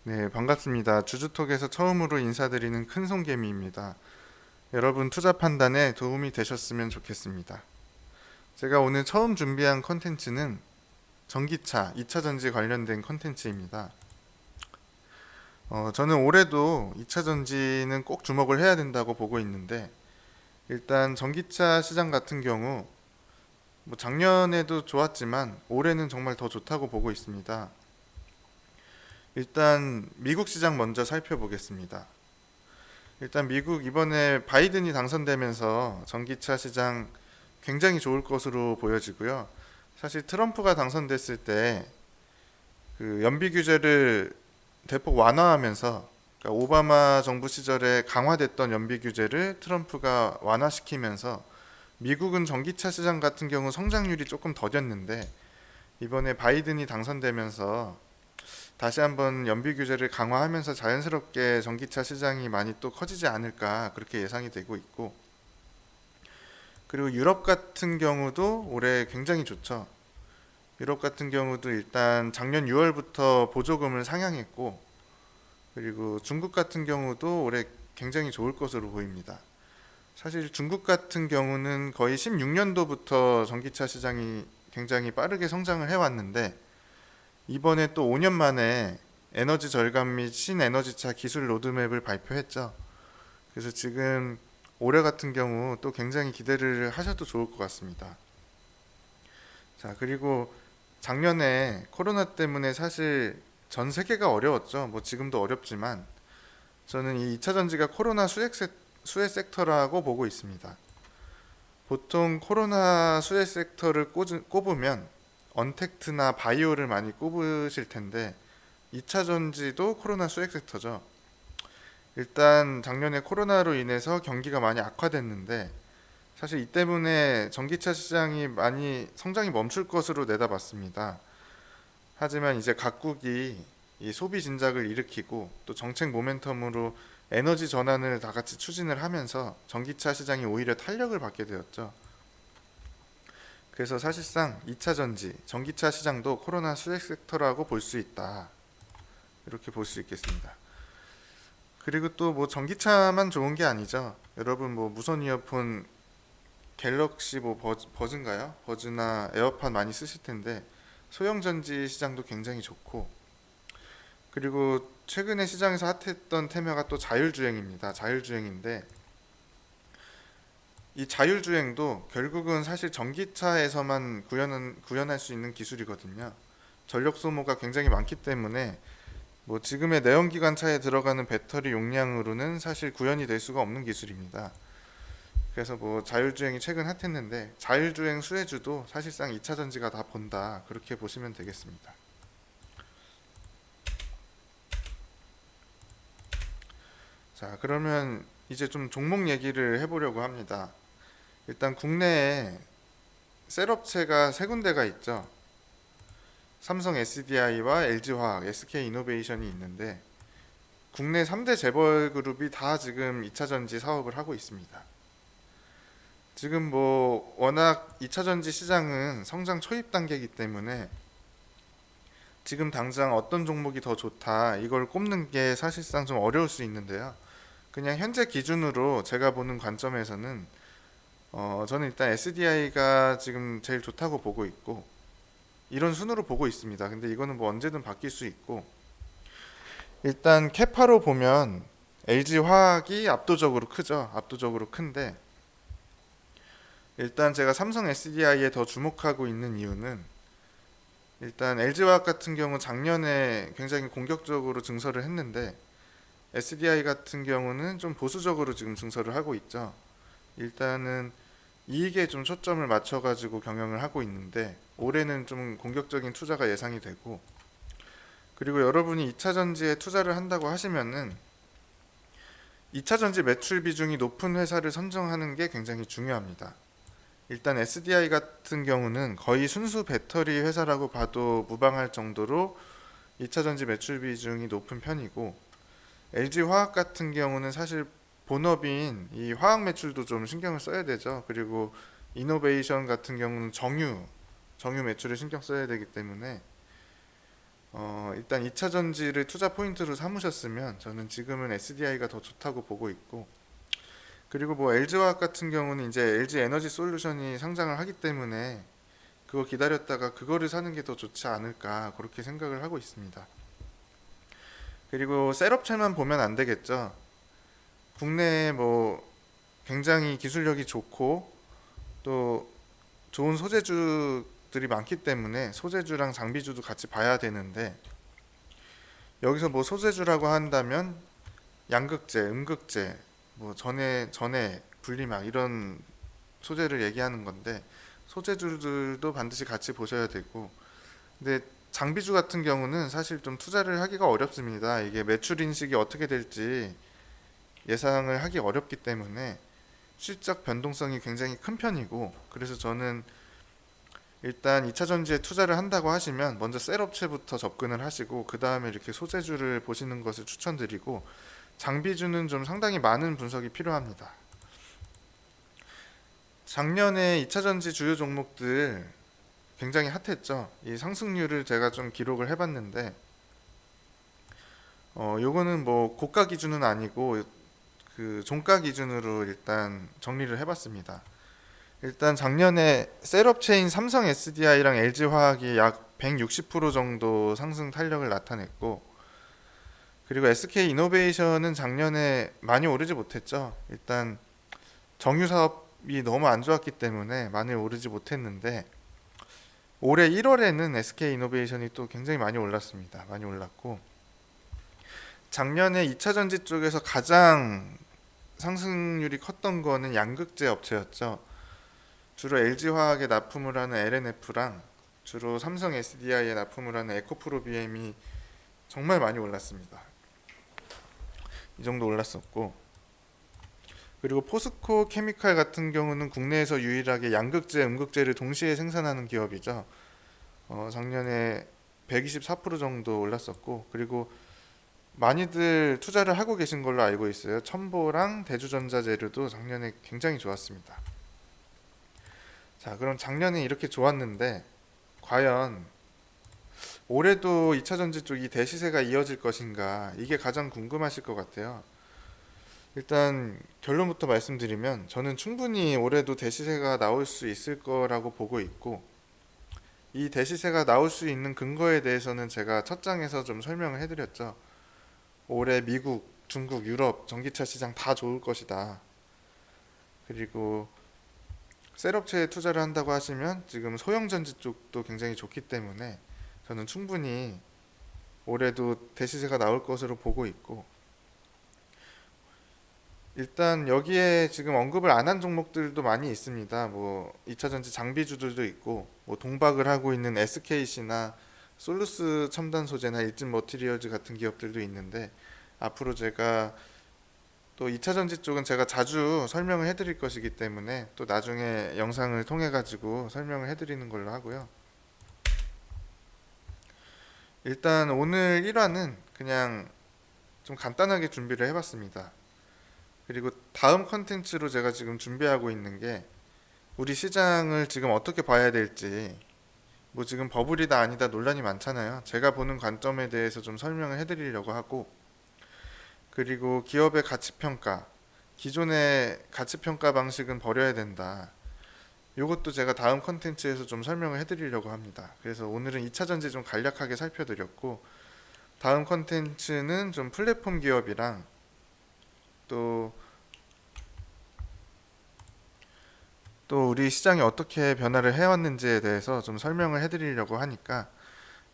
네, 반갑습니다. 주주톡에서 처음으로 인사드리는 큰손개미입니다. 여러분 투자 판단에 도움이 되셨으면 좋겠습니다. 제가 오늘 처음 준비한 컨텐츠는 전기차, 2차 전지 관련된 컨텐츠입니다. 저는 올해도 2차 전지는 꼭 주목을 해야 된다고 보고 있는데, 일단 전기차 시장 같은 경우 뭐 작년에도 좋았지만 올해는 정말 더 좋다고 보고 있습니다. 일단 미국 시장 먼저 살펴보겠습니다. 일단 미국 이번에 바이든이 당선되면서 전기차 시장 굉장히 좋을 것으로 보여지고요. 사실 트럼프가 당선됐을 때 그 연비 규제를 대폭 완화하면서, 그러니까 오바마 정부 시절에 강화됐던 연비 규제를 트럼프가 완화시키면서 미국은 전기차 시장 같은 경우 성장률이 조금 더뎠는데, 이번에 바이든이 당선되면서 다시 한번 연비 규제를 강화하면서 자연스럽게 전기차 시장이 많이 또 커지지 않을까, 그렇게 예상이 되고 있고, 그리고 유럽 같은 경우도 올해 굉장히 좋죠. 유럽 같은 경우도 일단 작년 6월부터 보조금을 상향했고, 그리고 중국 같은 경우도 올해 굉장히 좋을 것으로 보입니다. 사실 중국 같은 경우는 거의 16년도부터 전기차 시장이 굉장히 빠르게 성장을 해왔는데, 이번에 또 5년 만에 에너지 절감 및 신에너지차 기술 로드맵을 발표했죠. 그래서 지금 올해 같은 경우 또 굉장히 기대를 하셔도 좋을 것 같습니다. 자, 그리고 작년에 코로나 때문에 사실 전 세계가 어려웠죠. 뭐 지금도 어렵지만 저는 이 2차 전지가 코로나 수혜 섹터라고 보고 있습니다. 보통 코로나 수혜 섹터를 꼽으면 언택트나 바이오를 많이 꼽으실 텐데, 2차 전지도 코로나 수혜 섹터죠. 일단 작년에 코로나로 인해서 경기가 많이 악화됐는데, 사실 이 때문에 전기차 시장이 많이 성장이 멈출 것으로 내다봤습니다. 하지만 이제 각국이 이 소비 진작을 일으키고 또 정책 모멘텀으로 에너지 전환을 다 같이 추진을 하면서 전기차 시장이 오히려 탄력을 받게 되었죠. 그래서 사실상 2차 전지, 전기차 시장도 코로나 수혜 섹터라고 볼 수 있다, 이렇게 볼 수 있겠습니다. 그리고 또 뭐 전기차만 좋은 게 아니죠. 여러분 뭐 무선 이어폰 갤럭시 뭐 버즈인가요? 버즈나 에어팟 많이 쓰실 텐데 소형 전지 시장도 굉장히 좋고, 그리고 최근에 시장에서 핫했던 테마가 또 자율주행입니다. 자율주행인데 이 자율주행도 결국은 사실 전기차에서만 구현할 수 있는 기술이거든요. 전력 소모가 굉장히 많기 때문에 뭐 지금의 내연기관차에 들어가는 배터리 용량으로는 사실 구현이 될 수가 없는 기술입니다. 그래서 뭐 자율주행이 최근 핫했는데 자율주행 수혜주도 사실상 2차 전지가 다 본다, 그렇게 보시면 되겠습니다. 자, 그러면 이제 좀 종목 얘기를 해보려고 합니다. 일단 국내에 셀업체가 세 군데가 있죠. 삼성 SDI와 LG화학, SK이노베이션이 있는데 국내 3대 재벌 그룹이 다 지금 2차 전지 사업을 하고 있습니다. 지금 뭐 워낙 2차 전지 시장은 성장 초입 단계이기 때문에 지금 당장 어떤 종목이 더 좋다, 이걸 꼽는 게 사실상 좀 어려울 수 있는데요. 그냥 현재 기준으로 제가 보는 관점에서는 저는 일단 SDI가 지금 제일 좋다고 보고 있고, 이런 순으로 보고 있습니다. 근데 이거는 뭐 언제든 바뀔 수 있고, 일단 캐파로 보면 LG화학이 압도적으로 크죠. 압도적으로 큰데, 일단 제가 삼성 SDI에 더 주목하고 있는 이유는, 일단 LG화학 같은 경우 작년에 굉장히 공격적으로 증설을 했는데 SDI 같은 경우는 좀 보수적으로 지금 증설을 하고 있죠. 일단은 이익에 좀 초점을 맞춰가지고 경영을 하고 있는데 올해는 좀 공격적인 투자가 예상이 되고, 그리고 여러분이 2차 전지에 투자를 한다고 하시면은 2차 전지 매출 비중이 높은 회사를 선정하는 게 굉장히 중요합니다. 일단 SDI 같은 경우는 거의 순수 배터리 회사라고 봐도 무방할 정도로 2차 전지 매출 비중이 높은 편이고, LG화학 같은 경우는 사실 본업인 이 화학 매출도 좀 신경을 써야 되죠. 그리고 이노베이션 같은 경우는 정유 매출에 신경 써야 되기 때문에 일단 2차 전지를 투자 포인트로 삼으셨으면 저는 지금은 SDI가 더 좋다고 보고 있고, 그리고 뭐 LG화학 같은 경우는 이제 LG 에너지 솔루션이 상장을 하기 때문에 그거 기다렸다가 그거를 사는 게 더 좋지 않을까 그렇게 생각을 하고 있습니다. 그리고 셋업체만 보면 안 되겠죠. 국내에 뭐 굉장히 기술력이 좋고 또 좋은 소재주들이 많기 때문에 소재주랑 장비주도 같이 봐야 되는데, 여기서 뭐 소재주라고 한다면 양극재, 음극재, 뭐 전해, 분리막 이런 소재를 얘기하는 건데, 소재주들도 반드시 같이 보셔야 되고, 근데 장비주 같은 경우는 사실 좀 투자를 하기가 어렵습니다. 이게 매출 인식이 어떻게 될지 예상을 하기 어렵기 때문에 실적 변동성이 굉장히 큰 편이고, 그래서 저는 일단 2차 전지에 투자를 한다고 하시면 먼저 셀업체부터 접근을 하시고 그 다음에 이렇게 소재주를 보시는 것을 추천드리고, 장비주는 좀 상당히 많은 분석이 필요합니다. 작년에 2차 전지 주요 종목들 굉장히 핫했죠. 이 상승률을 제가 좀 기록을 해봤는데, 요거는 뭐 고가 기준은 아니고 그 종가 기준으로 일단 정리를 해봤습니다. 일단 작년에 셋업체인 삼성 SDI랑 LG화학이 약 160% 정도 상승 탄력을 나타냈고, 그리고 SK이노베이션은 작년에 많이 오르지 못했죠. 일단 정유 사업이 너무 안 좋았기 때문에 많이 오르지 못했는데, 올해 1월에는 SK이노베이션이 또 굉장히 많이 올랐습니다. 많이 올랐고, 작년에 2차 전지 쪽에서 가장 상승률이 컸던 거는 양극재 업체였죠. 주로 LG화학에 납품을 하는 LNF랑 주로 삼성 SDI에 납품을 하는 에코프로비엠이 정말 많이 올랐습니다. 이 정도 올랐었고, 그리고 포스코 케미칼 같은 경우는 국내에서 유일하게 양극재, 음극재를 동시에 생산하는 기업이죠. 작년에 124% 정도 올랐었고, 그리고 많이들 투자를 하고 계신 걸로 알고 있어요. 첨보랑 대주전자재료도 작년에 굉장히 좋았습니다. 자, 그럼 작년에 이렇게 좋았는데 과연 올해도 2차 전지 쪽이 대시세가 이어질 것인가, 이게 가장 궁금하실 것 같아요. 일단 결론부터 말씀드리면 저는 충분히 올해도 대시세가 나올 수 있을 거라고 보고 있고, 이 대시세가 나올 수 있는 근거에 대해서는 제가 첫 장에서 좀 설명을 해드렸죠. 올해 미국, 중국, 유럽 전기차 시장 다 좋을 것이다. 그리고 셀업체에 투자를 한다고 하시면 지금 소형전지 쪽도 굉장히 좋기 때문에 저는 충분히 올해도 대시세가 나올 것으로 보고 있고, 일단 여기에 지금 언급을 안 한 종목들도 많이 있습니다. 뭐 2차전지 장비주들도 있고, 뭐 동박을 하고 있는 SKC나 솔루스 첨단 소재나 일진 머티리얼즈 같은 기업들도 있는데, 앞으로 제가 또 2차 전지 쪽은 제가 자주 설명을 해드릴 것이기 때문에 또 나중에 영상을 통해 가지고 설명을 해드리는 걸로 하고요. 일단 오늘 1화는 그냥 좀 간단하게 준비를 해봤습니다. 그리고 다음 컨텐츠로 제가 지금 준비하고 있는 게, 우리 시장을 지금 어떻게 봐야 될지, 뭐 지금 버블이다 아니다 논란이 많잖아요. 제가 보는 관점에 대해서 좀 설명을 해드리려고 하고, 그리고 기업의 가치평가, 기존의 가치평가 방식은 버려야 된다. 이것도 제가 다음 컨텐츠에서 좀 설명을 해드리려고 합니다. 그래서 오늘은 2차 전지 좀 간략하게 살펴드렸고, 다음 컨텐츠는 좀 플랫폼 기업이랑 또 우리 시장이 어떻게 변화를 해왔는지에 대해서 좀 설명을 해드리려고 하니까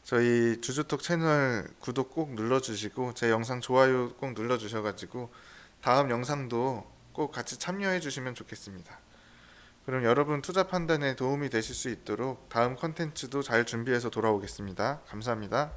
저희 주주톡 채널 구독 꼭 눌러주시고 제 영상 좋아요 꼭 눌러주셔가지고 다음 영상도 꼭 같이 참여해 주시면 좋겠습니다. 그럼 여러분 투자 판단에 도움이 되실 수 있도록 다음 컨텐츠도 잘 준비해서 돌아오겠습니다. 감사합니다.